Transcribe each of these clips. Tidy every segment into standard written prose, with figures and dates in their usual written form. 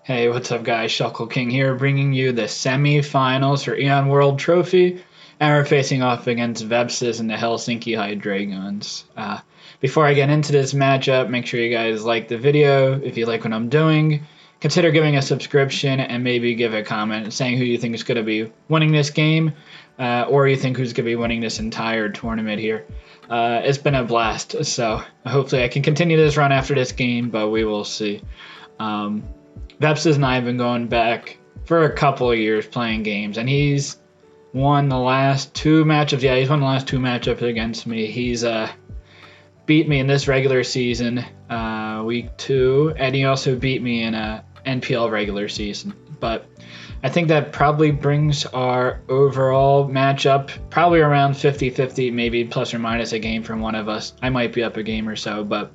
Hey, what's up, guys? Shuckle King here, bringing you the semifinals for Eon World Trophy, and we're facing off against Vepsis and the Helsinki High Dragons. Before I get into this matchup, make sure you guys like the video if you like what I'm doing. Consider giving a subscription and maybe give a comment saying who you think is going to be winning this game, or you think who's going to be winning this entire tournament here. It's been a blast, so hopefully I can continue this run after this game, but we will see. Vepsis and I have been going back for a couple of years playing games, and he's won the last two matchups. Yeah, he's won the last two matchups against me. He's beat me in this regular season, week 2, and he also beat me in a NPL regular season. But I think that probably brings our overall matchup probably around 50-50, maybe plus or minus a game from one of us. I might be up a game or so, but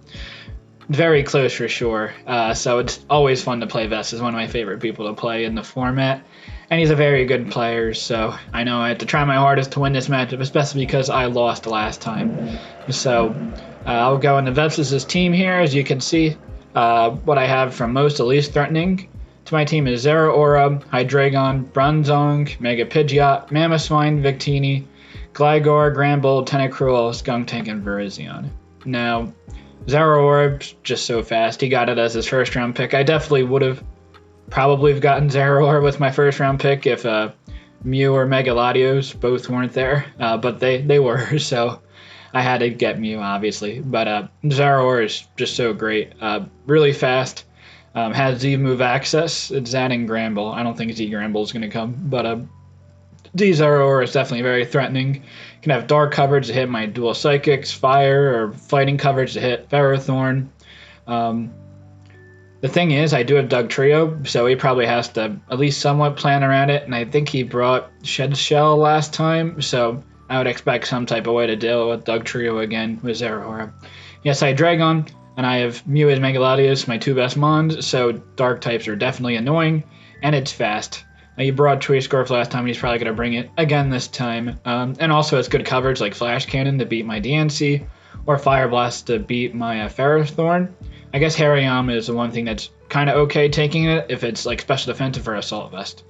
very close for sure. So it's always fun to play Vest. Is one of my favorite people to play in the format, and he's a very good player. So I know I have to try my hardest to win this matchup, especially because I lost last time. So I'll go into Vepsis' team here. As you can see, what I have from most to least threatening to my team is Zero Aura, Hydreigon, Bronzong, Mega Pidgeot, Mamoswine, Victini, Gligar, Granbull, Tentacruel, Skuntank, and Virizion. Now, Zero Orb's just so fast. He got it as his first round pick. I definitely would have probably gotten Zero Orb with my first round pick if Mew or Mega Latios both weren't there, but they were, so I had to get Mew, obviously. But Zero Orb is just so great. Really fast. Has Z move access. It's that and Granbull. I don't think Z Granbull is going to come, but Z Zero Orb is definitely very threatening. Can have dark coverage to hit my dual psychics, fire, or fighting coverage to hit Ferrothorn. The thing is, I do have Dugtrio, so he probably has to at least somewhat plan around it, and I think he brought Shed Shell last time, so I would expect some type of way to deal with Dugtrio again with Zero Orb. Yes, I have Dragon, and I have Mew and Mega Latios, my two best mons, so dark types are definitely annoying, and it's fast. He brought Choice Scarf last time, and he's probably going to bring it again this time. And also has good coverage like Flash Cannon to beat my DNC, or Fire Blast to beat my Ferrothorn. I guess Hariyama is the one thing that's kind of okay taking it if it's like special defensive or Assault Vest.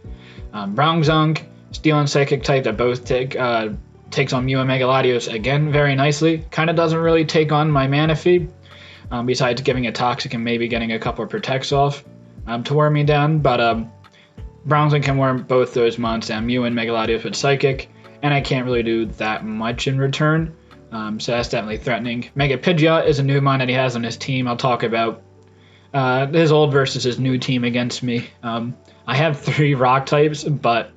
Bronzong, Steel and Psychic type that both takes on Mew and Mega Latios again very nicely. Kind of doesn't really take on my Manaphy, besides giving it Toxic and maybe getting a couple of Protects off to wear me down, but Bronzong can worm both those mons down, Mew and Mega Latios with Psychic, and I can't really do that much in return, so that's definitely threatening. Mega Pidgeot is a new mon that he has on his team. I'll talk about his old versus his new team against me. I have 3 rock types, but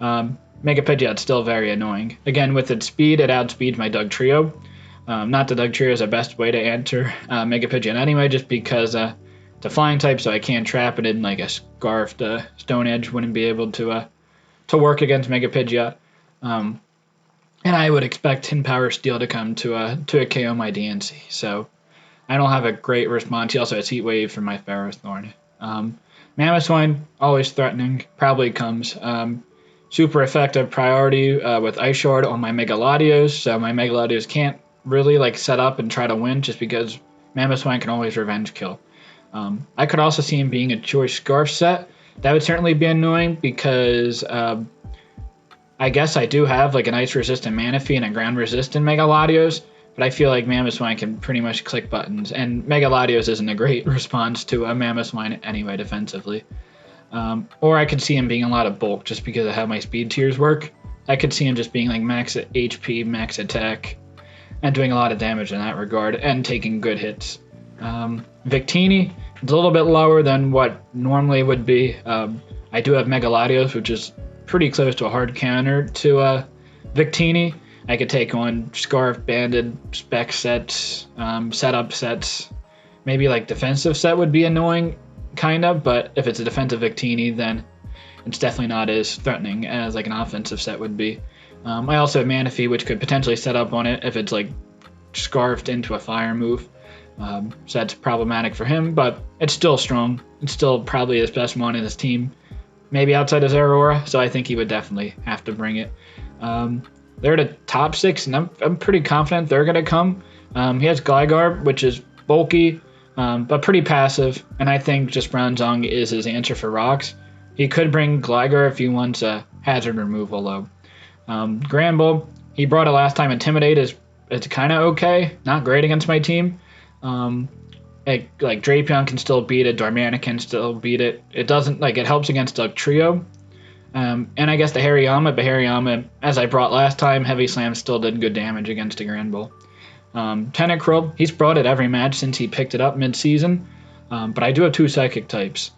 Mega Pidgeot's still very annoying. Again, with its speed, it outspeeds my Dugtrio. Not that Dugtrio is the best way to enter Mega Pidgeot anyway, just because it's a flying type, so I can't trap it in like a Scarf. The Stone Edge wouldn't be able to work against Mega Pidgeot. And I would expect Tin Power Steel to come to a KO my DNC. So I don't have a great response. He also has Heat Wave for my Ferrothorn. Mamoswine, always threatening, probably comes. Super effective priority with Ice Shard on my Mega Latios, so my Mega Latios can't really like set up and try to win just because Mamoswine can always revenge kill. I could also see him being a Choice Scarf set. That would certainly be annoying because I guess I do have like an Ice Resistant Manaphy and a Ground Resistant Mega Latios, but I feel like Mamoswine can pretty much click buttons, and Mega Latios isn't a great response to a Mamoswine anyway defensively. Or I could see him being a lot of bulk just because of how my speed tiers work. I could see him just being like max HP, max attack, and doing a lot of damage in that regard, and taking good hits. Victini, it's a little bit lower than what normally would be. I do have Mega Latios, which is pretty close to a hard counter to Victini. I could take on Scarf, Banded, Spec sets, setup sets. Maybe like defensive set would be annoying, kind of, but if it's a defensive Victini, then it's definitely not as threatening as like an offensive set would be. I also have Manaphy, which could potentially set up on it if it's like scarfed into a fire move. So that's problematic for him, but it's still strong. It's still probably his best mon in his team, maybe outside of Zero Aura, so I think he would definitely have to bring it. They're the top 6, and I'm pretty confident they're going to come. He has Gligar, which is bulky, but pretty passive. And I think just Bronzong is his answer for rocks. He could bring Gligar if he wants a hazard removal though. Granbull, he brought it last time. Intimidate is it's kind of okay, not great against my team. Like Drapion can still beat it, Darmanic can still beat it. It doesn't like it helps against Dugtrio. And I guess the Hariyama, but Hariyama, as I brought last time, Heavy Slam still did good damage against a Granbull. Tentacruel, he's brought it every match since he picked it up mid-season, but I do have 2 Psychic types,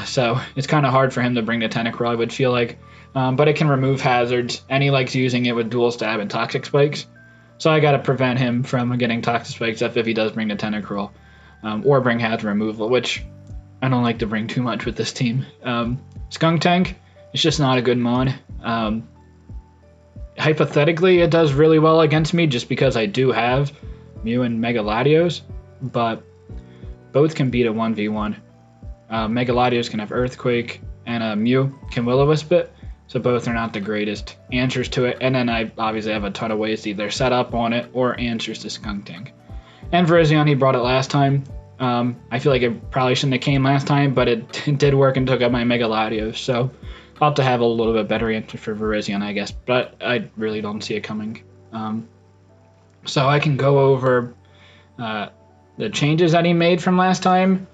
so it's kind of hard for him to bring the Tentacruel, I would feel like. But it can remove hazards, and he likes using it with Dual Stab and Toxic Spikes, so I gotta prevent him from getting Toxic Spikes if he does bring the Tentacruel, or bring hazard removal, which I don't like to bring too much with this team. Skuntank, it's just not a good mod. Hypothetically, it does really well against me just because I do have Mew and Mega Latios, but both can beat a 1v1. Mega Latios can have Earthquake, and Mew can Will-O-Wisp it, so both are not the greatest answers to it. And then I obviously have a ton of ways to either set up on it or answers to Skuntank. And Virizion, he brought it last time. I feel like it probably shouldn't have came last time, but it did work and took out my Mega Latios, so I'll have to have a little bit better answer for Virizion, I guess, but I really don't see it coming. So I can go over the changes that he made from last time.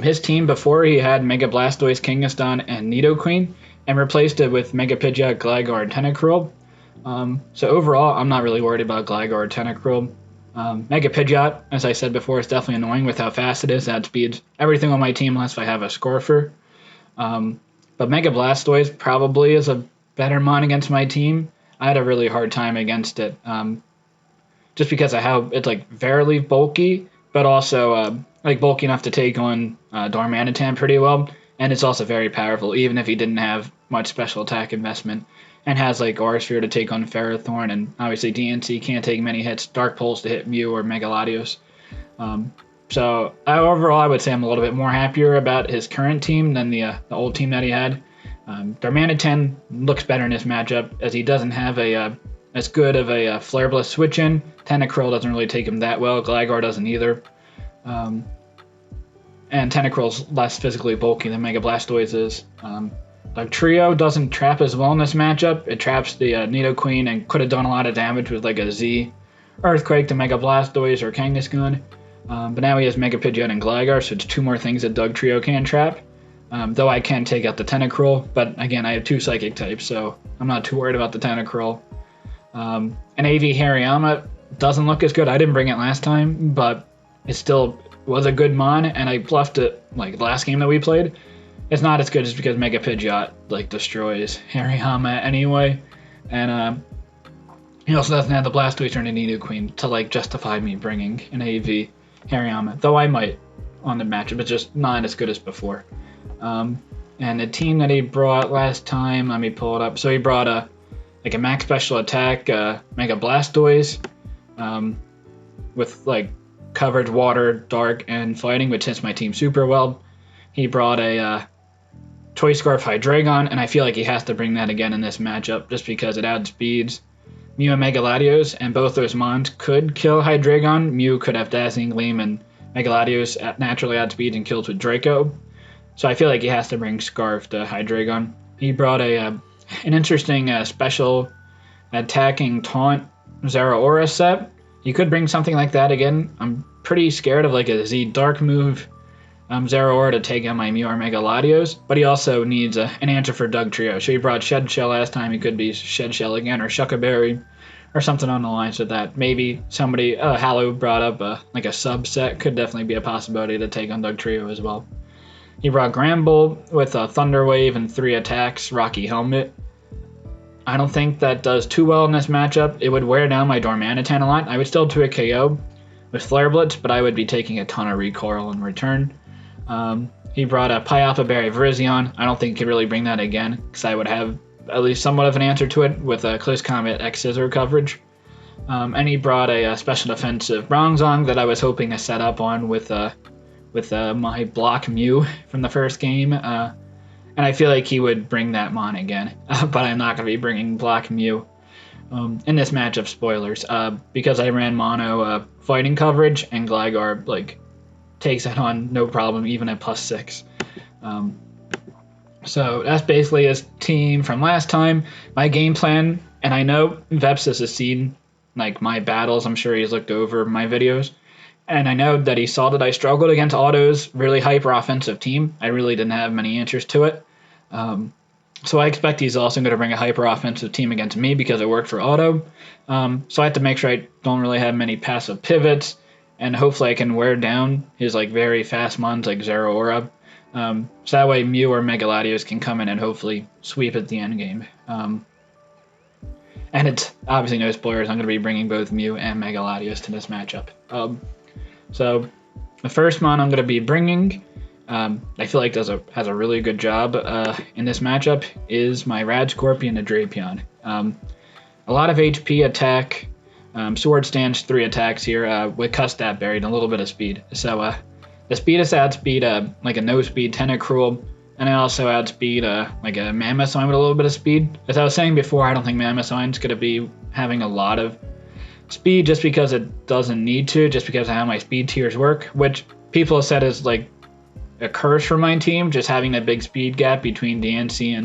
His team before, he had Mega Blastoise, Kangaskhan, and Nidoqueen, and replaced it with Mega Pidgeot, Gligar, and Tentacruel. So overall, I'm not really worried about Gligar or Tentacruel. Mega Pidgeot, as I said before, is definitely annoying with how fast it is. That speeds everything on my team unless I have a Scorfer. But Mega Blastoise probably is a better mon against my team. I had a really hard time against it, just because of how it's like very bulky, but also like bulky enough to take on Darmanitan pretty well, and it's also very powerful, even if he didn't have much special attack investment, and has like Aura Sphere to take on Ferrothorn, and obviously DNC can't take many hits, Dark Pulse to hit Mew or Mega Latios. So overall, I would say I'm a little bit more happier about his current team than the old team that he had. Darmanitan looks better in this matchup as he doesn't have as good of a Flare Blast switch in. Tentacruel doesn't really take him that well. Gligar doesn't either. And Tentacruel's less physically bulky than Mega Blastoise is. Dugtrio doesn't trap as well in this matchup. It traps the Nidoqueen and could have done a lot of damage with like a Z Earthquake to Mega Blastoise or Kangaskhan. But now he has Mega Pidgeot and Gligar, so it's 2 more things that Dugtrio can trap. Though I can take out the Tentacruel, but again, I have 2 Psychic types, so I'm not too worried about the Tentacruel. And AV Hariyama doesn't look as good. I didn't bring it last time, but it still was a good mon, and I bluffed it like the last game that we played. It's not as good just because Mega Pidgeot like destroys Hariyama anyway, and he also doesn't have the Blastoise or the Nidoqueen to like justify me bringing an AV Hariyama, though I might on the matchup, but just not as good as before. And the team that he brought last time, let me pull it up. So he brought a max special attack, Mega Blastoise, with like coverage, water, dark, and fighting, which hits my team super well. He brought a Choice Scarf Hydreigon, and I feel like he has to bring that again in this matchup just because it adds speeds. Mew and Mega Latios, and both those mons could kill Hydreigon. Mew could have Dazzling Gleam, and Mega Latios naturally add speeds and kills with Draco. So I feel like he has to bring Scarf to Hydreigon. He brought an interesting special attacking taunt Zeraora set. He could bring something like that again. I'm pretty scared of like a Z Dark move Zeraora to take out my Mew or Mega Latios, but he also needs an answer for Dugtrio. So he brought Shed Shell last time. He could be Shed Shell again, or Shuckaberry, or something on the lines of that. Maybe somebody, Hallow brought up like a subset. Could definitely be a possibility to take on Dugtrio as well. He brought Granbull with a Thunder Wave and 3 attacks, Rocky Helmet. I don't think that does too well in this matchup. It would wear down my Darmanitan a lot. I would still do a KO with Flare Blitz, but I would be taking a ton of recoil in return. He brought a Pyalpha Berry Virizion. I don't think he could really bring that again, because I would have at least somewhat of an answer to it with a Close Combat X Scissor coverage. And he brought a special defensive Bronzong that I was hoping to set up on with my Block Mew from the first game. And I feel like he would bring that mon again, but I'm not going to be bringing Block Mew in this matchup, spoilers, because I ran mono fighting coverage, and Gligar like takes it on no problem, even at +6. So that's basically his team from last time. My game plan, and I know Vepsis has seen like my battles. I'm sure he's looked over my videos. And I know that he saw that I struggled against Otto's really hyper offensive team. I really didn't have many answers to it. So I expect he's also going to bring a hyper offensive team against me because it worked for Otto. So I have to make sure I don't really have many passive pivots, and hopefully I can wear down his like very fast mons like Zero Aura. So that way Mew or Megaladios can come in and hopefully sweep at the end game. And it's obviously no spoilers. I'm going to be bringing both Mew and Megaladios to this matchup. So the first mon I'm going to be bringing, I feel like has a really good job in this matchup, is my Rad Scorpion to Drapion. A lot of HP attack, sword stance 3 attacks here with Custat buried and a little bit of speed. So the speed is outspeed like a no speed Tentacruel, and I also outspeed like a Mammothine with a little bit of speed. As I was saying before, I don't think Mammothine going to be having a lot of speed just because it doesn't need to, just because of how my speed tiers work, which people have said is like a curse for my team, just having that big speed gap between DNC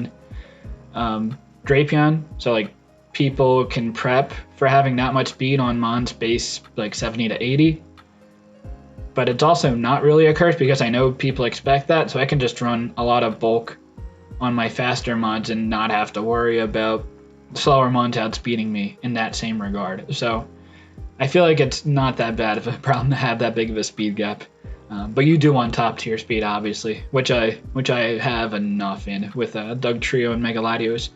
and Drapion. So like people can prep for having that much speed on mon space like 70 to 80. But it's also not really a curse because I know people expect that, so I can just run a lot of bulk on my faster mods and not have to worry about slower mons outspeeding me in that same regard. So I feel like it's not that bad of a problem to have that big of a speed gap. But you do want top tier speed, obviously, which I have enough in with Dugtrio and Megaladios.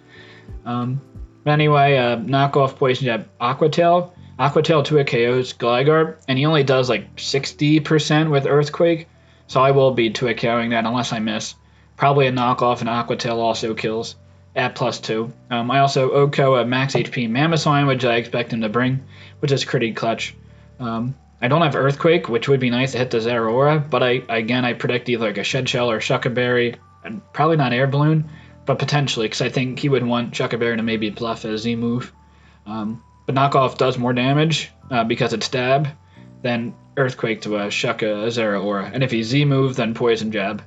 But anyway, knockoff Poison Jab Aquatail. Aquatail 2 KOs Gligar, and he only does like 60% with Earthquake, so I will be 2 KOing that unless I miss. Probably a knockoff, and Aquatail also kills at +2. I also OHKO a max HP Mammothine, which I expect him to bring, which is pretty clutch. I don't have Earthquake, which would be nice to hit the Zeraora, but I predict either like a Shed Shell or Shucka Berry, and probably not Air Balloon, but potentially, because I think he would want Shucka Berry to maybe bluff a Z move. But knockoff does more damage because it's stab than Earthquake to Shucka Zeraora, and if he Z move, then Poison Jab.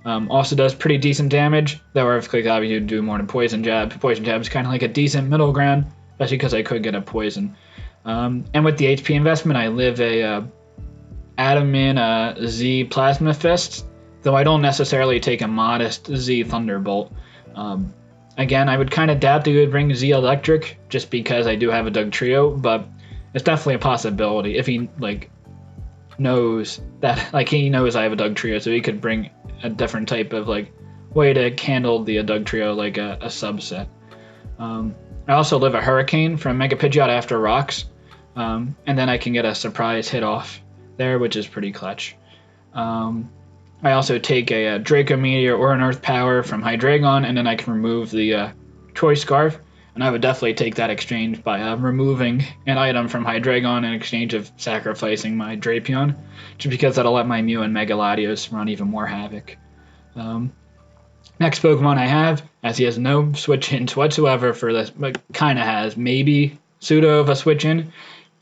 Also does pretty decent damage, though Earthquake obviously would do more than Poison Jab. Poison Jab is kind of like a decent middle ground, especially because I could get a Poison. And with the HP investment, I live a Adamin Z Plasma Fist, though I don't necessarily take a modest Z Thunderbolt. Again, I would kind of doubt that he would bring Z Electric, just because I do have a Dugtrio, but it's definitely a possibility if he like knows that, like he knows I have a Dugtrio, so he could bring a different type of like way to handle the Dugtrio, like a subset. I also live a Hurricane from Mega Pidgeot after Rocks, and then I can get a surprise hit off there, which is pretty clutch. I also take a Draco Meteor or an Earth Power from Hydreigon, and then I can remove the Choice Scarf, and I would definitely take that exchange by removing an item from Hydreigon in exchange of sacrificing my Drapion, just because that'll let my Mew and Megaladios run even more havoc. Next Pokemon I have, as he has no switch-ins whatsoever for this, but kind of has maybe pseudo of a switch-in.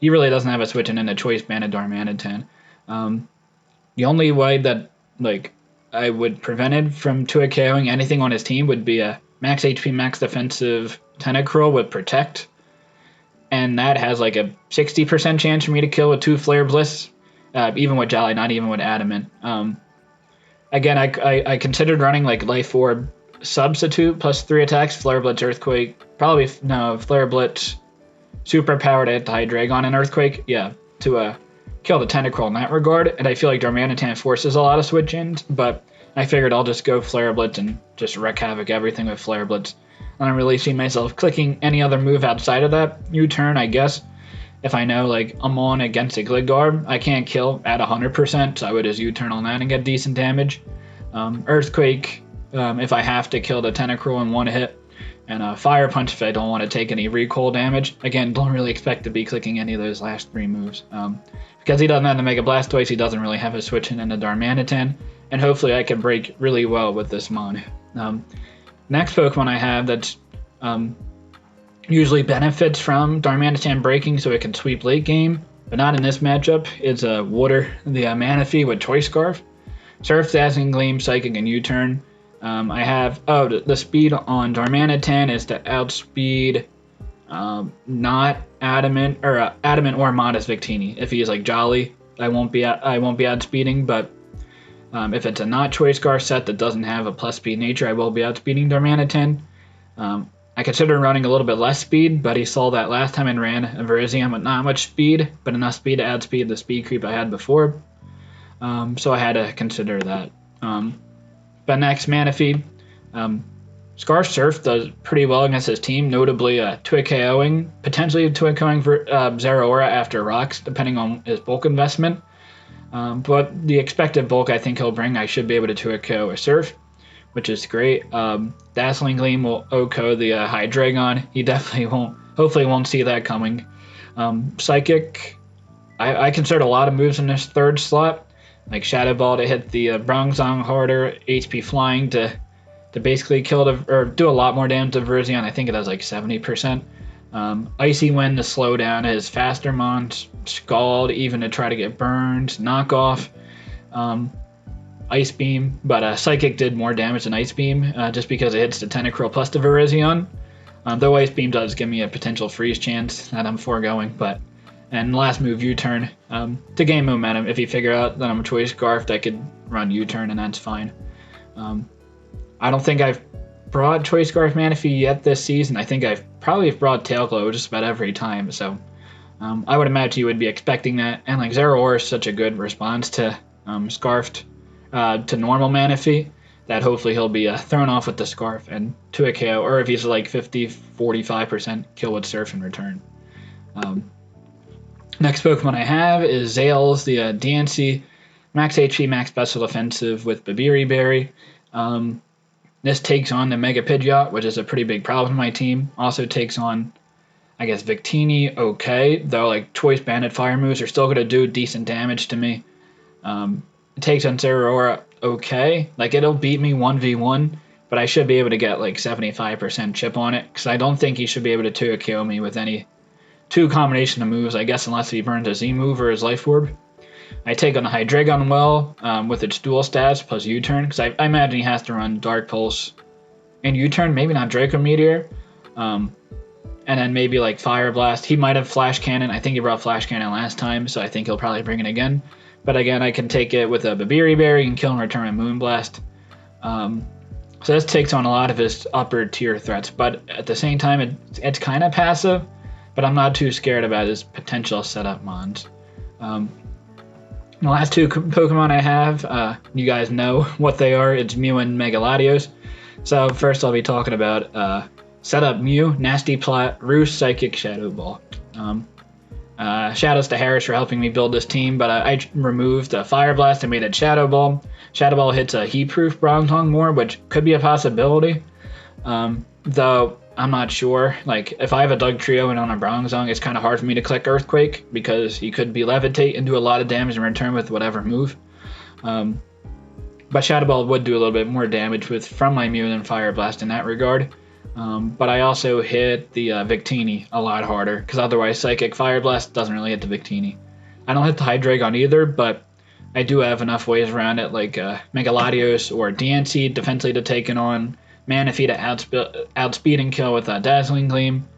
He really doesn't have a switch-in in a Choice Banded Darmanitan. The only way that like I would prevent it from 2 KOing anything on his team would be a max HP, max defensive Tentacruel with Protect, and that has like a 60% chance for me to kill with 2 Flare Bliss, even with Jolly, not even with Adamant. Again, I considered running like Life Orb Substitute plus 3 attacks, Flare Blitz, Earthquake, probably no Flare Blitz, super powered at Hydreigon and Earthquake, yeah, to kill the Tentacruel in that regard, and I feel like Darmanitan forces a lot of switch-ins, but I figured I'll just go Flare Blitz and just wreak havoc everything with Flare Blitz. I don't really see myself clicking any other move outside of that. U-turn, I guess. If I know like I'm on against a Gligar, I can't kill at 100%, so I would just U-turn on that and get decent damage. Earthquake, if I have to kill the Tentacruel in one hit, and Fire Punch if I don't want to take any recoil damage. Again, don't really expect to be clicking any of those last 3 moves. Because he doesn't have the Mega Blastoise, he doesn't really have a switch in the Darmanitan, and hopefully I can break really well with this mon. Next Pokemon I have that's usually benefits from Darmanitan breaking so it can sweep late game but not in this matchup. It's Water, the Manaphy with Choice Scarf. Surf, Dazzling Gleam, Psychic, and U-Turn. I have, the speed on Darmanitan is to outspeed not Adamant, or Adamant or Modest Victini. If he is like Jolly, I won't be outspeeding, but if it's a not Choice Scarf set that doesn't have a plus speed nature, I will be outspeeding Darmanitan. I consider running a little bit less speed, but he saw that last time and ran a Virizion with not much speed, but enough speed to outspeed the speed creep I had before. So I had to consider that. But next, Manaphy. Scarf Surf does pretty well against his team, notably Twig KOing, potentially Twig KOing for Zeraora after Rocks, depending on his bulk investment. But the expected bulk I think he'll bring, I should be able to Twig KO a Surf, which is great. Dazzling Gleam will OHKO the Hydreigon. He definitely hopefully won't see that coming. Psychic, I considered a lot of moves in this third slot, like Shadow Ball to hit the Bronzong harder, HP Flying to basically kill or do a lot more damage to Virizion. I think it has like 70%. Icy Wind to slow down his faster mons, Scald even to try to get burned, Knockoff, Ice Beam, but Psychic did more damage than Ice Beam just because it hits the Tentacruel plus the Virizion. Though Ice Beam does give me a potential freeze chance that I'm foregoing, and last move U-Turn to gain momentum. If you figure out that I'm a Choice Scarf, I could run U-Turn and that's fine. I don't think I've brought Choice Scarf Manaphy yet this season. I think I've probably brought Tail Glow just about every time, so I would imagine you would be expecting that. And like Zeraora is such a good response to Scarfed to normal Manaphy that hopefully he'll be thrown off with the Scarf and to a KO, or if he's like 50-45% kill with Surf in return. Next Pokemon I have is Zales, the DNC max HP, max special defensive with Babiri Berry. This takes on the Mega Pidgeot, which is a pretty big problem in my team. Also takes on, I guess, Victini, okay, though like Choice Banded Fire moves are still going to do decent damage to me. It takes on Zeraora, okay, like it'll beat me 1v1, but I should be able to get like 75% chip on it, because I don't think he should be able to 2-KO me with any two combination of moves, I guess, unless he burns a Z move or his Life Orb. I take on the Hydreigon well with its dual stats plus U-Turn, because I imagine he has to run Dark Pulse and U-Turn, maybe not Draco Meteor, and then maybe like Fire Blast. He might have Flash Cannon. I think he brought Flash Cannon last time, so I think he'll probably bring it again. But again, I can take it with a Babiri Berry and kill and return a Moonblast. So this takes on a lot of his upper tier threats, but at the same time, it's kind of passive, but I'm not too scared about his potential setup mons. The last two Pokemon I have, you guys know what they are. It's Mew and Megaladios. So first I'll be talking about setup Mew, Nasty Plot, Roost, Psychic, Shadow Ball. Shoutouts to Harris for helping me build this team, but I removed Fire Blast and made it Shadow Ball. Shadow Ball hits a Heat-Proof Bronzong more, which could be a possibility. Though I'm not sure. Like, if I have a Dugtrio and on a Bronzong, it's kind of hard for me to click Earthquake because he could be Levitate and do a lot of damage in return with whatever move. But Shadow Ball would do a little bit more damage from my Mew than Fire Blast in that regard. But I also hit the Victini a lot harder, because otherwise Psychic Fire Blast doesn't really hit the Victini. I don't hit the Hydreigon either, but I do have enough ways around it, like Megaladios or DNC defensively to take it on, Manaphy to outspeed and kill with a Dazzling Gleam,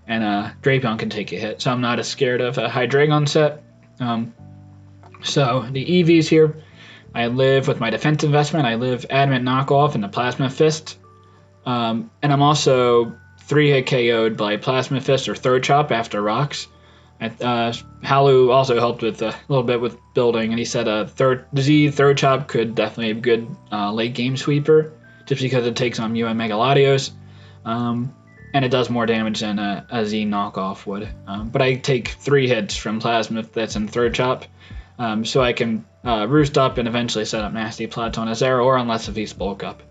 and Drapion can take a hit, so I'm not as scared of a Hydreigon set. So the EVs here, I live with my defense investment, I live Adamant Knockoff and the Plasma Fist. And I'm also 3-hit KO'd by Plasma Fist or Throat Chop after Rocks. Halu also helped with a little bit with building, and he said Throat Chop could definitely be a good late game sweeper, just because it takes on Mew and Megaladios, and it does more damage than a Z knockoff would. But I take 3 hits from Plasma Fist and Throat Chop, so I can roost up and eventually set up Nasty Plots on a Zeraora, unless if he's bulk up.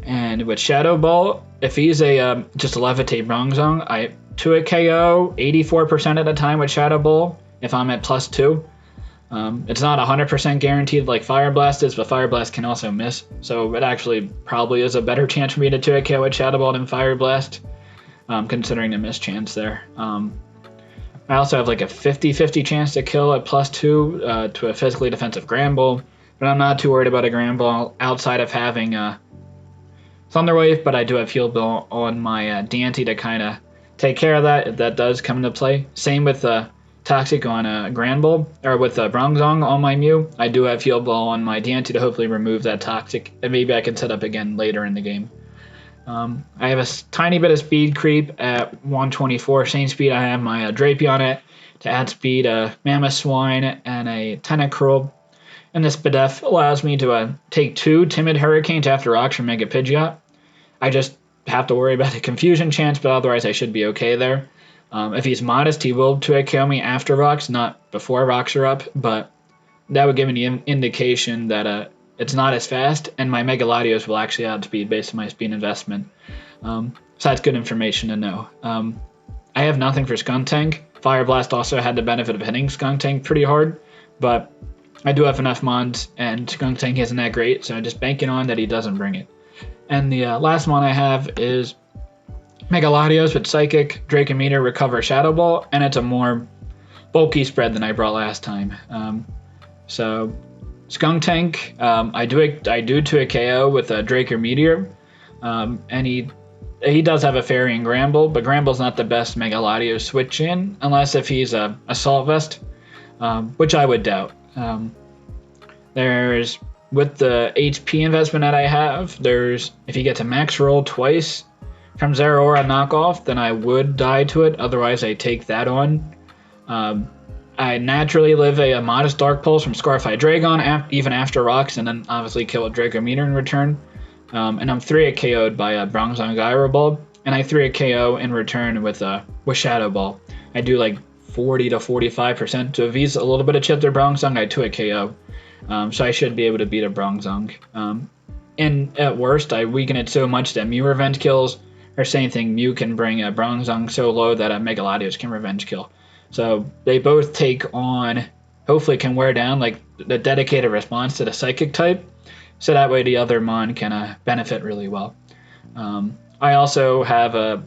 And with Shadow Ball, if he's just a Levitate Bronzong, I 2-hit KO 84% of the time with Shadow Ball if I'm at +2. It's not 100% guaranteed like Fire Blast is, but Fire Blast can also miss. So it actually probably is a better chance for me to 2-hit KO with Shadow Ball than Fire Blast, considering the miss chance there. I also have like a 50-50 chance to kill at +2 to a physically defensive Grand Bull, but I'm not too worried about a Grand Bull outside of having Thunderwave, but I do have Heal Bill on my Deity to kind of take care of that if that does come into play. Same with Toxic on Grand Bull, or with Bronzong on my Mew. I do have Heal Bill on my Deity to hopefully remove that Toxic, and maybe I can set up again later in the game. I have a tiny bit of speed creep at 124. Same speed I have my Drapion at to add speed, Mammoth Swine, and a Tentacruel. And this Bidef allows me to take 2 Timid Hurricanes after Rocks from Mega Pidgeot. I just have to worry about the confusion chance, but otherwise I should be okay there. If he's modest, he will 2-hit KO me after Rocks, not before Rocks are up, but that would give me an indication that it's not as fast, and my Mega Latios will actually outspeed based on my speed investment. So that's good information to know. I have nothing for Skuntank. Fire Blast also had the benefit of hitting Skuntank pretty hard, but I do have enough mons, and Skuntank isn't that great, so I'm just banking on that he doesn't bring it. And the last mon I have is Mega Latios with Psychic, Dracometer, Recover, Shadow Ball, and it's a more bulky spread than I brought last time. So Skuntank, I do to a KO with a Drake or Meteor, and he does have a Fairy and Gramble, but Gramble's not the best Mega Latios switch in, unless if he's a Assault Vest, which I would doubt. There's, with the HP investment that I have, if he gets a max roll twice from Zeraora knockoff, then I would die to it, otherwise I take that on. I naturally live a modest Dark Pulse from Scarf Hydreigon, even after Rocks, and then obviously kill a Dracometer in return. And I'm 3-hit KO'd by a Bronzong Gyro Ball, and I 3-hit KO in return with Shadow Ball. I do like 40 to 45%, so if he's a little bit of chipped or Bronzong, I 2-hit KO. So I should be able to beat a Bronzong. And at worst, I weaken it so much that Mew revenge kills, or same thing, Mew can bring a Bronzong so low that a Mega Latios can revenge kill. So they both take on, hopefully can wear down like the dedicated response to the Psychic type, so that way the other mon can benefit really well. I also have a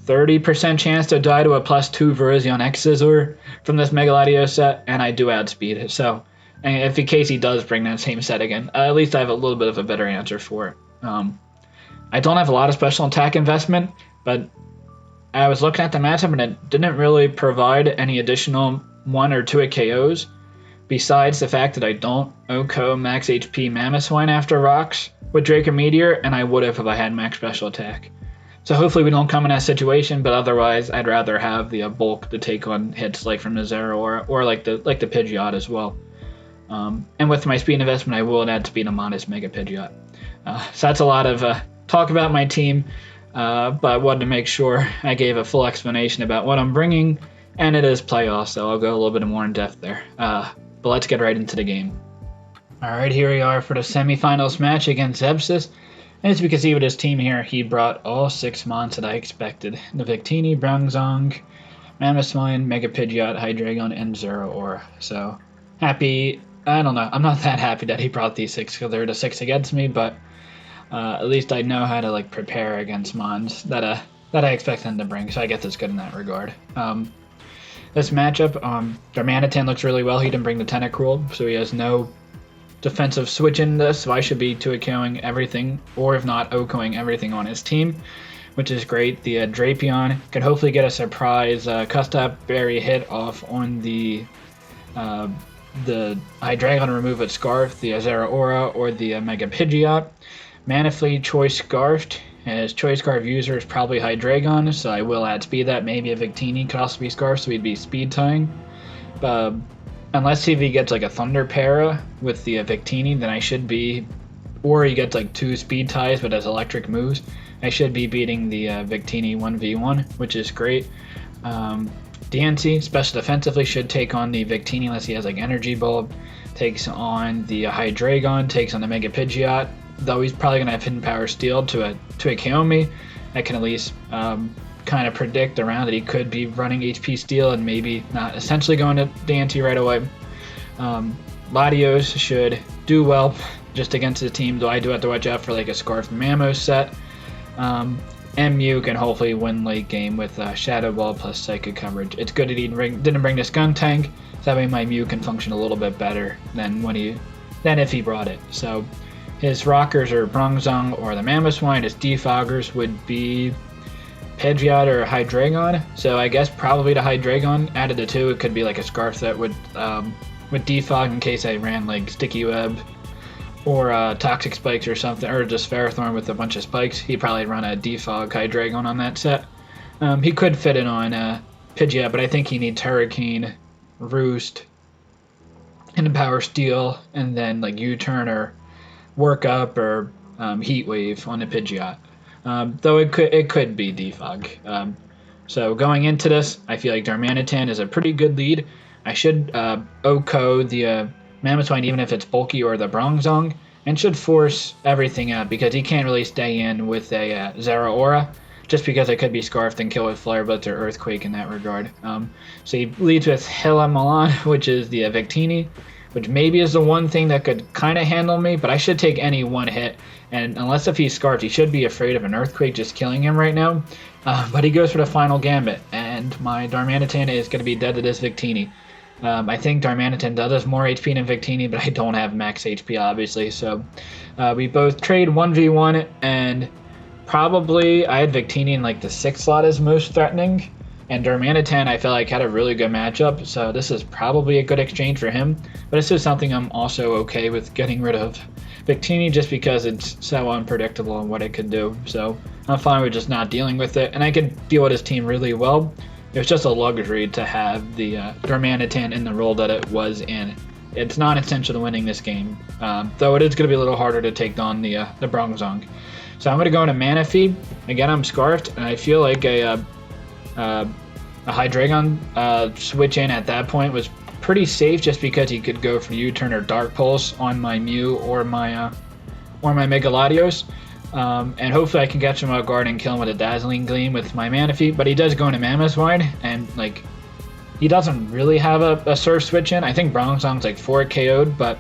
30% chance to die to a +2 Virizion X Scizor from this Mega Latios set, and I do outspeed. So if in case he does bring that same set again, at least I have a little bit of a better answer for it. I don't have a lot of special attack investment, but I was looking at the matchup and it didn't really provide any additional 1 or 2-hit KOs, besides the fact that I don't OHKO max HP Mammoth Swine after Rocks with Drake or Meteor, and I would have if I had max special attack. So hopefully we don't come in that situation, but otherwise I'd rather have the bulk to take on hits like from the Zeraora or like the Pidgeot as well. And with my speed investment, I will add speed on modest Mega Pidgeot. So that's a lot of talk about my team, but I wanted to make sure I gave a full explanation about what I'm bringing, and it is playoffs, so I'll go a little bit more in depth there. But let's get right into the game. Alright, here we are for the semifinals match against Vepsis. And as you can see with his team here, he brought all 6 mons that I expected. The Victini, Bronzong, Mammoth Swine, Mega Pidgeot, Hydreigon, and Zeraora. So, happy. I don't know. I'm not that happy that he brought these 6 because they're the 6 against me, but at least I know how to like prepare against mons that I expect him to bring, so I guess it's good in that regard. This matchup, Darmanitan looks really well. He didn't bring the Tentacruel, so he has no defensive switch in this, so I should be 2-hit KOing everything, or if not, OHKOing everything on his team, which is great. The Drapion could hopefully get a surprise Custap Berry hit off on the Hydreigon to remove its Scarf, the Zeraora, or the Mega Pidgeot. Manaphy Choice Scarfed. His Choice Scarf user is probably Hydreigon, so I will add speed that. Maybe a Victini could also be Scarf, so he'd be speed tying. Unless if he gets like a Thunder Para with the Victini, then I should be, or he gets like 2 speed ties but has electric moves, I should be beating the Victini 1v1, which is great. DNC, special defensively, should take on the Victini unless he has like Energy Bulb, takes on the Hydreigon, takes on the Mega Pidgeot, though he's probably going to have Hidden Power Steel to a KO me. I can at least kind of predict around that he could be running HP Steel and maybe not essentially going to DNT right away. Latios should do well just against the team, though I do have to watch out for like a Scarf Mammo set. And and Mew can hopefully win late game with Shadow Ball plus Psychic coverage. It's good that he didn't bring this gun tank, so that way my Mew can function a little bit better than if he brought it. So his rockers are Bronzong or the Mamoswine. His defoggers would be Pidgeot or Hydreigon. So I guess probably the Hydreigon. Out of the two, it could be like a Scarf that would defog in case I ran like Sticky Web or Toxic Spikes or something, or just Ferrothorn with a bunch of spikes. He'd probably run a defog Hydreigon on that set. He could fit it on Pidgeot, but I think he needs Hurricane, Roost, and Power Steel, and then like U-Turn or Work Up or Heat Wave on the Pidgeot. Though it could be defog. So going into this, I feel like Darmanitan is a pretty good lead. I should OHKO the Mamoswine even if it's bulky or the Bronzong, and should force everything out because he can't really stay in with a Zeraora, just because I could be Scarfed and kill with Flare Blitz or Earthquake in that regard. So he leads with Milan, which is the Victini, which maybe is the one thing that could kind of handle me, but I should take any one hit, and unless if he's Scarfed, he should be afraid of an Earthquake just killing him right now. But he goes for the final Gambit, and my Darmanitan is going to be dead to this Victini. I think Darmanitan does have more HP than Victini, but I don't have max HP, obviously. So we both trade 1v1, and probably I had Victini in like the 6th slot as most threatening, and Darmanitan I felt like had a really good matchup, so this is probably a good exchange for him. But this is something I'm also okay with getting rid of Victini, just because it's so unpredictable in what it could do. So I'm fine with just not dealing with it, and I can deal with his team really well. It was just a luxury to have the Darmanitan in the role that it was in. It's not essential to winning this game, though it is going to be a little harder to take on the Bronzong. So I'm going to go into Manaphy. Again, I'm Scarfed, and I feel like a Hydreigon switch in at that point was pretty safe, just because he could go for U-Turn or Dark Pulse on my Mew or my Mega Latios. And hopefully I can catch him off guard and kill him with a Dazzling Gleam with my Manaphy. But he does go into Mamoswine, and like he doesn't really have a Surf switch in. I think Bronzong's like 4 KO'd, but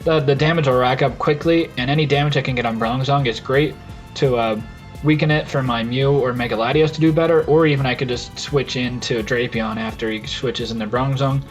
the damage will rack up quickly, and any damage I can get on Bronzong is great to weaken it for my Mew or Mega Latios to do better, or even I could just switch into Drapion after he switches into Bronzong,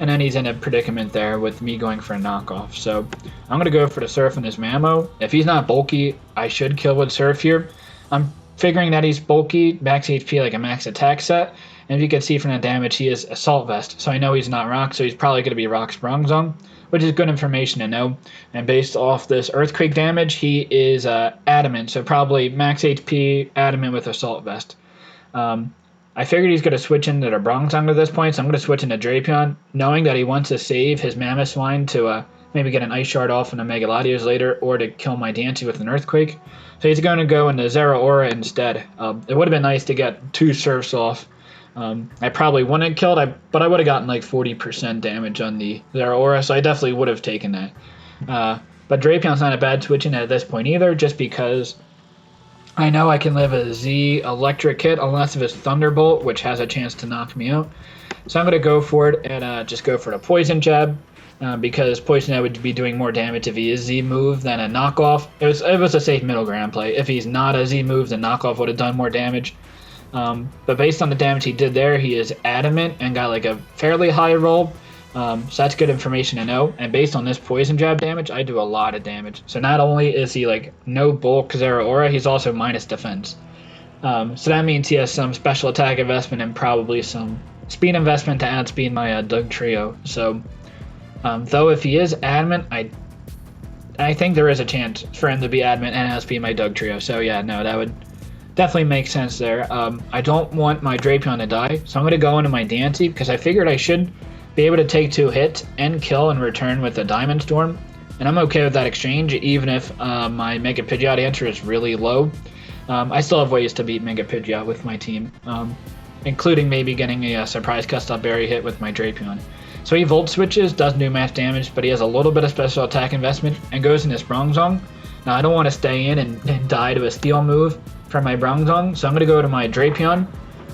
and then he's in a predicament there with me going for a knockoff. So I'm going to go for the Surf on his Mamo. If he's not bulky, I should kill with Surf here. I'm figuring that he's bulky, max HP like a max attack set, and if you can see from the damage, he is Assault Vest, so I know he's not Rock, so he's probably going to be Rock's Bronzong, which is good information to know. And based off this Earthquake damage, he is Adamant, so probably max HP, Adamant with Assault Vest. I figured he's going to switch into the Bronzong at this point, so I'm going to switch into Drapion, knowing that he wants to save his Mamoswine to maybe get an Ice Shard off in a Mega Latios later, or to kill my Dancy with an Earthquake. So he's going to go into Zeraora instead. It would have been nice to get 2 Surfs off. I probably wouldn't have killed, but I would have gotten like 40% damage on the Zeraora, so I definitely would have taken that. But Drapion's not a bad switch in at this point either, just because I know I can live a Z electric hit unless if it's Thunderbolt, which has a chance to knock me out. So I'm going to go for it and just go for the Poison Jab, because Poison Jab would be doing more damage if he is Z move than a knockoff. It was a safe middle ground play. If he's not a Z move, the knockoff would have done more damage. But based on the damage he did there, he is Adamant and got like a fairly high roll. So that's good information to know. And based on this Poison Jab damage, I do a lot of damage. So not only is he like no bulk Zeraora, he's also minus defense. So that means he has some special attack investment and probably some speed investment to outspeed my Doug Trio. So though if he is Adamant, I think there is a chance for him to be Adamant and outspeed my Doug Trio. So yeah, no, that would definitely make sense there. I don't want my Drapion to die, so I'm going to go into my Dancy, because I figured I should be able to take 2 hits and kill in return with a Diamond Storm, and I'm okay with that exchange, even if my Mega Pidgeot answer is really low. I still have ways to beat Mega Pidgeot with my team, including maybe getting a surprise Custop Berry hit with my Drapion. So he Volt Switches, does new match damage, but he has a little bit of special attack investment, and goes in his Bronzong. Now I don't want to stay in and die to a Steel move for my Bronzong, so I'm going to go to my Drapion.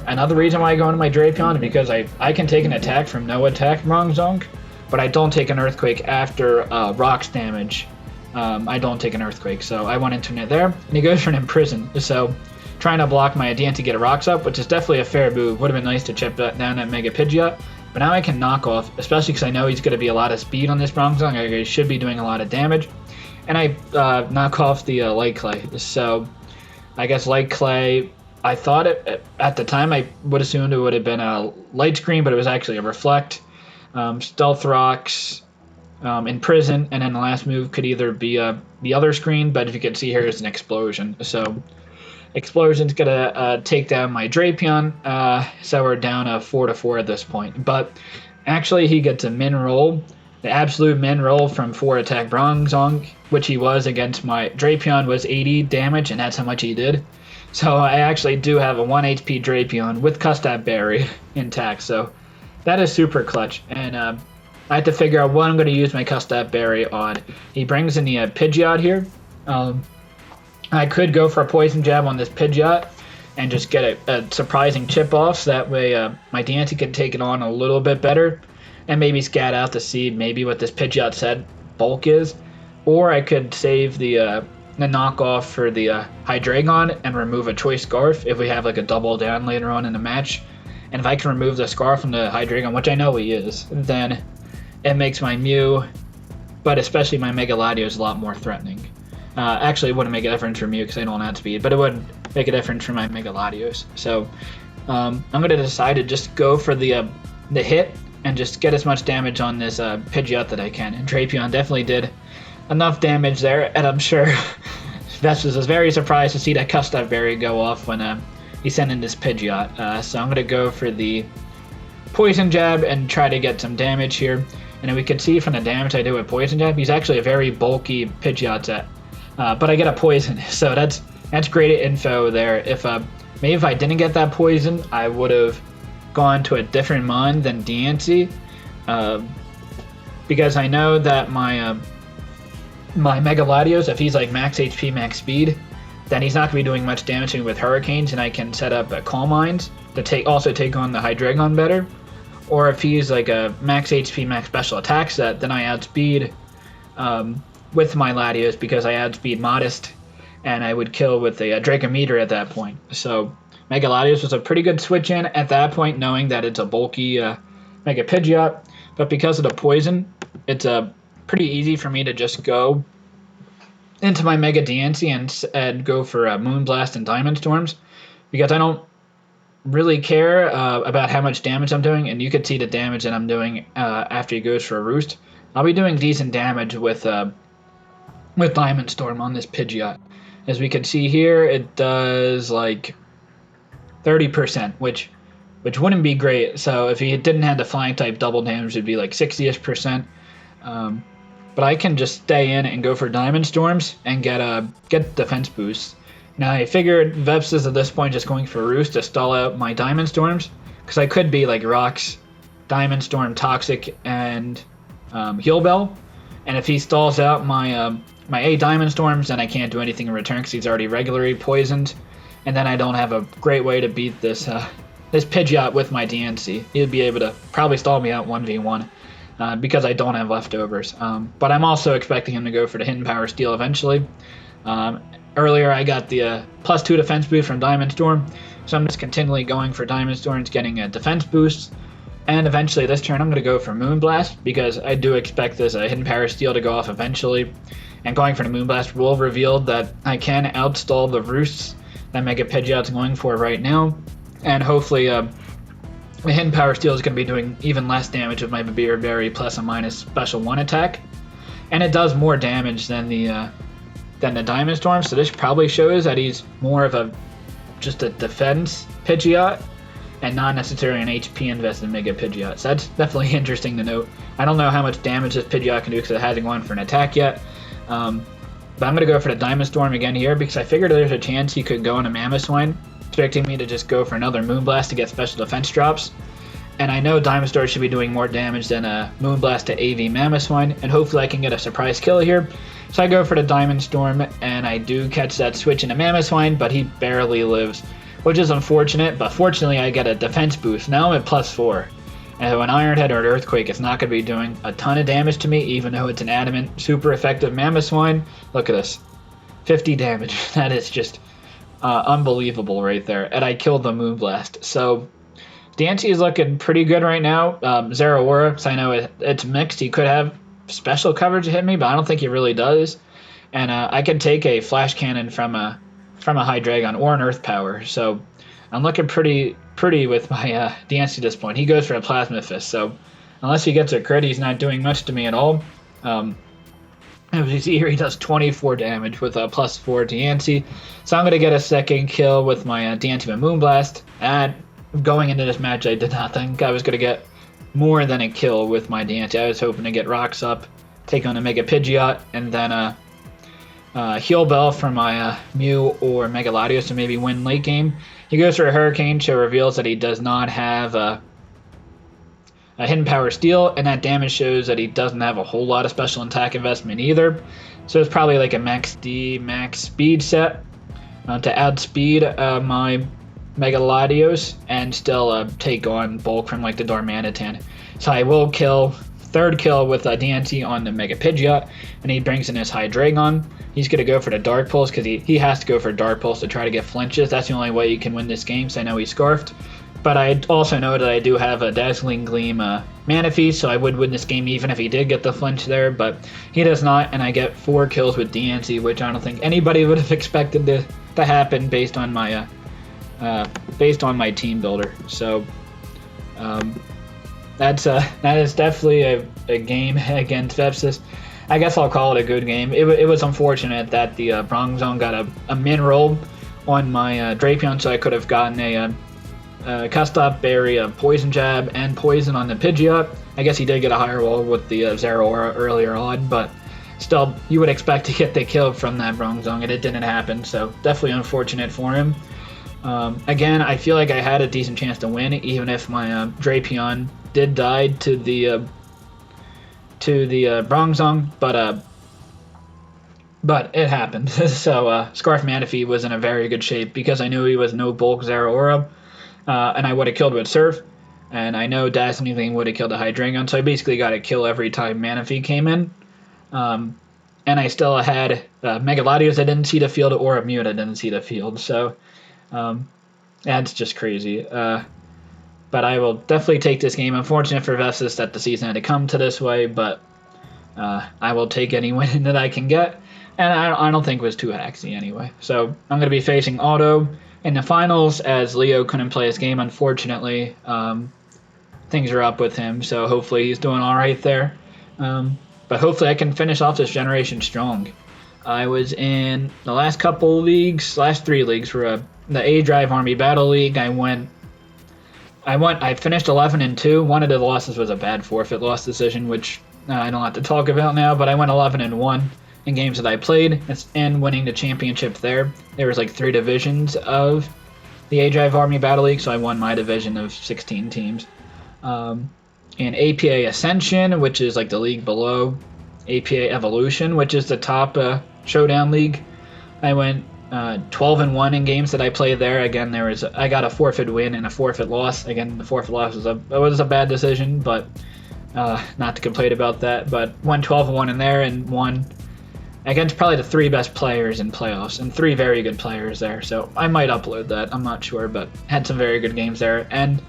Another reason why I go into my Drapion is because I can take an attack from no attack Bronzong, but I don't take an Earthquake after Rock's damage. I don't take an Earthquake, so I went into it there, and he goes for an Imprison. So trying to block my Adian to get rocks up, which is definitely a fair move. Would have been nice to chip that down at Mega Pidgeot. But now I can knock off, especially because I know he's going to be a lot of speed on this Bronzong. I should be doing a lot of damage. And I knock off the Light Clay. So I guess Light Clay, I thought at the time I would assume it would have been a Light Screen, but it was actually a Reflect. Stealth Rocks, Imprison, and then the last move could either be the other screen, but if you can see here, it's an Explosion. So Explosion's gonna take down my Drapion, so we're down 4-4 at this point. But actually, he gets a min roll, the absolute min roll from 4 attack Bronzong, which he was against my Drapion, was 80 damage, and that's how much he did. So I actually do have a 1 HP Drapion with Custap Berry intact, so that is super clutch. And I have to figure out what I'm going to use my Custap Berry on. He brings in the Pidgeot here. I could go for a Poison Jab on this Pidgeot and just get a surprising chip off, so that way my Diancie can take it on a little bit better and maybe scat out to see maybe what this Pidgeot said bulk is. Or I could save the knockoff for the Hydreigon and remove a Choice Scarf if we have like a double down later on in the match. And if I can remove the Scarf from the Hydreigon, which I know he is, then it makes my Mew, but especially my Mega Latios, a lot more threatening. Actually, it wouldn't make a difference for Mew because I don't have speed, but it would make a difference for my Mega Latios. So I'm going to decide to just go for the hit and just get as much damage on this Pidgeot that I can. And Drapion definitely did enough damage there, and I'm sure Vepsis was very surprised to see that Custap Berry go off when he sent in this Pidgeot. So I'm going to go for the Poison Jab and try to get some damage here. And then we can see from the damage I do with Poison Jab, he's actually a very bulky Pidgeot set. But I get a Poison, so that's great info there. If maybe if I didn't get that Poison, I would have gone to a different mon than Diancie, because I know that my Mega Latios, if he's like max HP, max speed, then he's not going to be doing much damage to me with Hurricanes, and I can set up Calm Minds to also take on the Hydreigon better. Or if he's like a max HP, max special attack set, then I add speed with my Latios because I add speed modest, and I would kill with a Dracometer at that point. So Mega Latios was a pretty good switch in at that point, knowing that it's a bulky Mega Pidgeot. But because of the poison, it's pretty easy for me to just go into my Mega Diancie and go for Moonblast and Diamond Storms, because I don't really care about how much damage I'm doing, and you can see the damage that I'm doing after he goes for a Roost. I'll be doing decent damage with Diamond Storm on this Pidgeot. As we can see here, it does like 30%, which wouldn't be great. So if he didn't have the flying type double damage, it'd be like 60ish%. But I can just stay in and go for Diamond Storms and get defense boosts. Now I figured Vepsis at this point just going for Roost to stall out my Diamond Storms, because I could be like Rocks, Diamond Storm, Toxic, and Heal Bell. And if he stalls out my A Diamond Storms, then I can't do anything in return because he's already regularly poisoned. And then I don't have a great way to beat this Pidgeot with my Diancie. He'd be able to probably stall me out 1v1 because I don't have leftovers. But I'm also expecting him to go for the Hidden Power Steel eventually. Earlier I got the +2 defense boost from Diamond Storm, so I'm just continually going for Diamond Storms, getting a defense boost. And eventually this turn I'm going to go for Moonblast, because I do expect this Hidden Power Steel to go off eventually. And going for the Moonblast will reveal that I can outstall the Roosts that Mega Pidgeot's going for right now. And hopefully the Hidden Power Steel is going to be doing even less damage with my Babir Berry plus a minus special 1 attack. And it does more damage than the Diamond Storm, so this probably shows that he's more of just a defense Pidgeot and not necessarily an HP invested Mega Pidgeot. So that's definitely interesting to note. I don't know how much damage this Pidgeot can do because it hasn't gone for an attack yet. But I'm going to go for the Diamond Storm again here because I figured there's a chance he could go into Mamoswine, expecting me to just go for another Moonblast to get special defense drops. And I know Diamond Storm should be doing more damage than a Moonblast to AV Mamoswine, and hopefully I can get a surprise kill here. So I go for the Diamond Storm, and I do catch that switch into Mamoswine, but he barely lives, which is unfortunate, but fortunately I get a defense boost. Now I'm at +4. And an Iron Head or an Earthquake is not going to be doing a ton of damage to me, even though it's an adamant, super effective Mamoswine. Look at this. 50 damage. That is just unbelievable right there. And I killed the Moonblast. So Dancy is looking pretty good right now. Zero Aura, so I know it's mixed. He could have special coverage to hit me, but I don't think he really does. And I can take a Flash Cannon from a Hydreigon or an Earth Power. So I'm looking pretty with my Dancy at this point. He goes for a Plasma Fist, so unless he gets a crit, he's not doing much to me at all. As you see here, he does 24 damage with a +4 Dancy. So I'm going to get a second kill with my Dancy with Moonblast. And going into this match, I did not think I was going to get more than a kill with my Dancy. I was hoping to get Rocks up, take on a Mega Pidgeot, and then Heal Bell for my Mew or Mega Latios to maybe win late game. He goes for a Hurricane, so reveals that he does not have a Hidden Power Steel, and that damage shows that he doesn't have a whole lot of special attack investment either. So it's probably like a Max D, Max Speed set to add speed my Mega Latios and still take on bulk from like the Darmanitan. So I will kill third kill with Dancy on the Mega Pidgeot, and he brings in his Hydreigon. He's going to go for the Dark Pulse because he has to go for Dark Pulse to try to get flinches. That's the only way you can win this game, so I know he's Scarfed. But I also know that I do have a Dazzling Gleam Manaphy, so I would win this game even if he did get the flinch there, but he does not, and I get 4 kills with Dancy, which I don't think anybody would have expected to happen based on my team builder. So that is definitely a game against Vepsis. I guess I'll call it a good game. It was unfortunate that the Bronzong got a min roll on my Drapion, so I could have gotten a Custop Berry, a Poison Jab, and Poison on the Pidgeot. I guess he did get a higher roll with the Zero Aura earlier on, but still, you would expect to get the kill from that Bronzong, and it didn't happen, so definitely unfortunate for him. Again, I feel like I had a decent chance to win, even if my Drapion did die to the Bronzong, but it happened. So Scarf Manaphy was in a very good shape because I knew he was no bulk Zero Aura, and I would have killed with Surf, and I know Dazzling Gleam would have killed a Hydreigon, so I basically got a kill every time Manaphy came in. And I still had Mega Latios that didn't see the field or a Mew that didn't see the field, so that's just crazy. But I will definitely take this game. Unfortunate for Vepsis that the season had to come to this way, but I will take any win that I can get, and I don't think it was too haxy anyway. So I'm going to be facing Otto in the finals, as Leo couldn't play his game, unfortunately. Things are up with him, so hopefully he's doing all right there. But hopefully I can finish off this generation strong. I was in the last couple leagues, last 3 leagues for the A-Drive Army Battle League. I finished 11-2. One of the losses was a bad forfeit loss decision, which I don't have to talk about now, but I went 11-1 in games that I played, and winning the championship there. There was like 3 divisions of the A-Drive Army Battle League, so I won my division of 16 teams. And APA Ascension, which is like the league below APA Evolution, which is the top showdown league. I went 12-1 in games that I played there. Again, I got a forfeit win and a forfeit loss. Again, the forfeit loss was a bad decision, but not to complain about that. But won 12-1 in there and won against probably the 3 best players in playoffs and 3 very good players there. So I might upload that. I'm not sure, but had some very good games there. And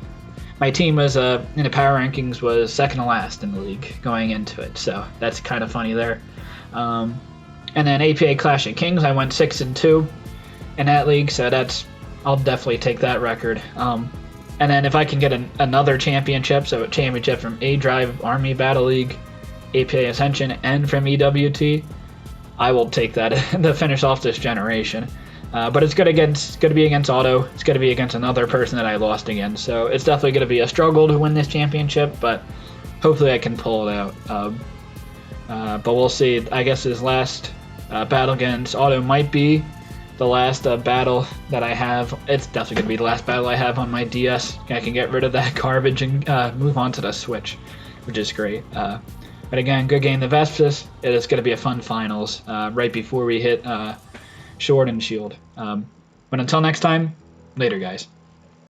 my team was in the power rankings was second to last in the league going into it. So that's kind of funny there. And then APA Clash of Kings, I went 6-2 in that league. So I'll definitely take that record. And then if I can get another championship, so a championship from A-Drive Army Battle League, APA Ascension, and from EWT, I will take that to finish off this generation. But it's going to be against Otto. It's going to be against another person that I lost against. So it's definitely going to be a struggle to win this championship, but hopefully I can pull it out. But we'll see. I guess his last battle against Otto might be the last battle that I have. It's definitely going to be the last battle I have on my DS. I can get rid of that garbage and move on to the Switch, which is great. But again, good game to Vepsis. It is going to be a fun finals right before we hit Sword and Shield. But until next time, later, guys.